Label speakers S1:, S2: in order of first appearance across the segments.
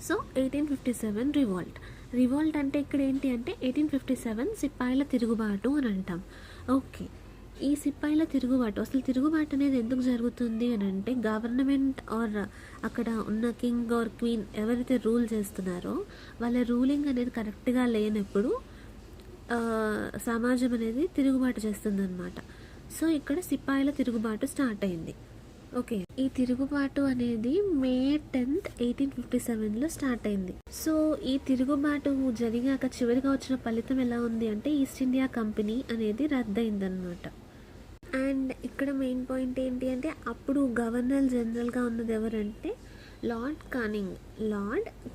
S1: So 1857 revolt అంటే ఇక్కడ ఏంటి అంటే 1857 సిపాయిల తిరుగుబాటు అని అంటాం. ఓకే, ఈ సిపాయిల తిరుగుబాటు, అసలు తిరుగుబాటు అనేది ఎందుకు జరుగుతుంది అని అంటే గవర్నమెంట్ ఆర్ అక్కడ ఉన్న కింగ్ ఆర్ క్వీన్ ఎవరైతే రూల్ చేస్తున్నారో వాళ్ళ రూలింగ్ అనేది కరెక్ట్గా లేనప్పుడు సమాజం అనేది తిరుగుబాటు చేస్తుంది అనమాట. సో ఇక్కడ సిపాయిల తిరుగుబాటు స్టార్ట్ అయింది. ఓకే, ఈ తిరుగుబాటు అనేది May 10th, 1857లో స్టార్ట్ అయింది. సో ఈ తిరుగుబాటు జరిగాక చివరిగా వచ్చిన ఫలితం ఎలా ఉంది అంటే ఈస్ట్ ఇండియా కంపెనీ అనేది రద్దయిందనమాట. అండ్ ఇక్కడ మెయిన్ పాయింట్ ఏంటి అంటే అప్పుడు గవర్నర్ జనరల్గా ఉన్నది ఎవరంటే లార్డ్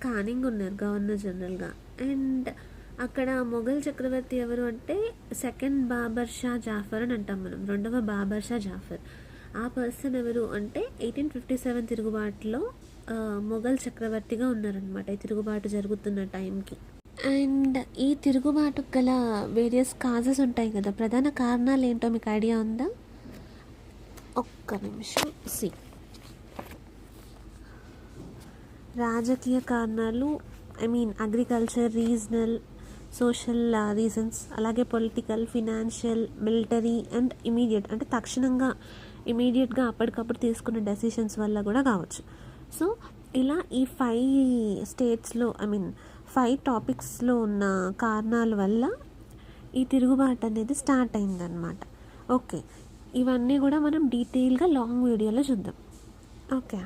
S1: కానింగ్ ఉన్నారు గవర్నర్ జనరల్గా. అండ్ అక్కడ మొఘల్ చక్రవర్తి ఎవరు అంటే సెకండ్ బాబర్ షా జాఫర్ అని అంటాం మనం, రెండవ బాబర్ షా జాఫర్. ఆ పర్సన్ ఎవరు అంటే 1857 తిరుగుబాటులో మొఘల్ చక్రవర్తిగా ఉన్నారనమాట ఈ తిరుగుబాటు జరుగుతున్న టైంకి. అండ్ ఈ తిరుగుబాటుకు గల వేరియస్ కాజెస్ ఉంటాయి కదా, ప్రధాన కారణాలు ఏంటో మీకు ఐడియా ఉందా? ఒక్క నిమిషం. రాజకీయ కారణాలు, అగ్రికల్చర్, రీజనల్, సోషల్ రీజన్స్, అలాగే political, financial, military and immediate అంటే ఇమీడియట్గా అప్పటికప్పుడు తీసుకున్న డెసిషన్స్ వల్ల కూడా కావచ్చు. సో ఇలా ఈ 5 స్టేట్స్లో 5 టాపిక్స్లో ఉన్న కారణాల వల్ల ఈ తిరుగుబాటు అనేది స్టార్ట్ అయిందనమాట. ఓకే, ఇవన్నీ కూడా మనం డీటెయిల్గా లాంగ్ వీడియోలో చూద్దాం. ఓకే.